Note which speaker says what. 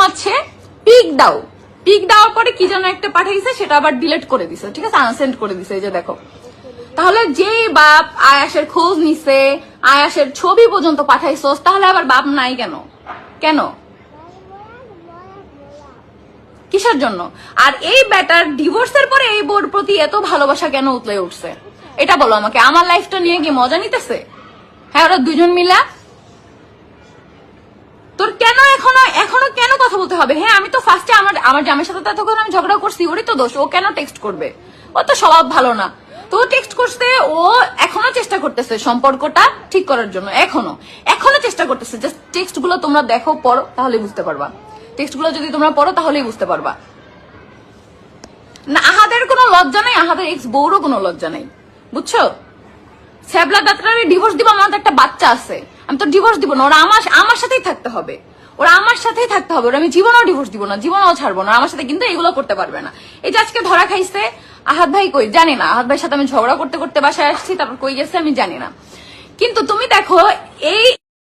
Speaker 1: ঘুমাচ্ছে, পিক দাও, পিক দেওয়ার পরে কি যেন একটা পাঠাইছে, সেটা আবার ডিলিট করে দিছে, ঠিক আছে, আনসেন্ড করে দিছে, এই যে দেখো। তাহলে যে বাপ আয়াসের খোঁজ নিছে, আয়াসের ছবি পর্যন্ত পাঠাইছস, তাহলে আবার বাপ নাই কেন? কেন, কিসের জন্য? আর এই ব্যাটার ডিভোর্সের পরে এই বোর প্রতি এত ভালোবাসা কেন উতলে উঠছে, এটা বলো আমাকে। আমার লাইফটা নিয়ে কি মজা নিতেছে? হ্যাঁ, ওরা দুজন মিলা। তোর কেন এখনো কেন কথা বলতে হবে? হ্যাঁ, আমি তো ফার্স্টে আমার জামের সাথে তো এতক্ষণ আমি ঝগড়া করছি, ওরই তো দোষ। ও কেন টেক্সট করবে? ও তো স্বভাব ভালো না। তো টেক্সট করতে, ও এখনো চেষ্টা করতেছে সম্পর্কটা ঠিক করার জন্য, এখনো চেষ্টা করতেছে। জাস্ট টেক্সট গুলো তোমরা দেখো, পড়ো, তাহলে বুঝতে পারবা। টেক্সট গুলো যদি তোমরা পড়ো তাহলেই বুঝতে পারবা। না, আহাদের কোনো লজ্জা নাই, আহাদের এক্স বউরও কোনো লজ্জা নাই, বুঝছো? ছ্যাবলা দাঁতটারে ডিভোর্স দিব, আমার তো একটা বাচ্চা আছে, আমি তো ডিভোর্স দিব না। ওরা আমার সাথেই থাকতে হবে, ওরা আমার সাথেই থাকতে হবে। ওরা আমি জীবনেও ডিভোর্স দিব না, জীবনেও ছাড়বো না, আমার সাথে কিন্তু এগুলো করতে পারবে না। এই যে আজকে ধরা খাইছে, আহাদ ভাই কই জানি না, আহাদ ভাইয়ের সাথে আমি ঝগড়া করতে করতে বাসায় আসছি, তারপর কই গেছে আমি জানি না। কিন্তু তুমি দেখো, এই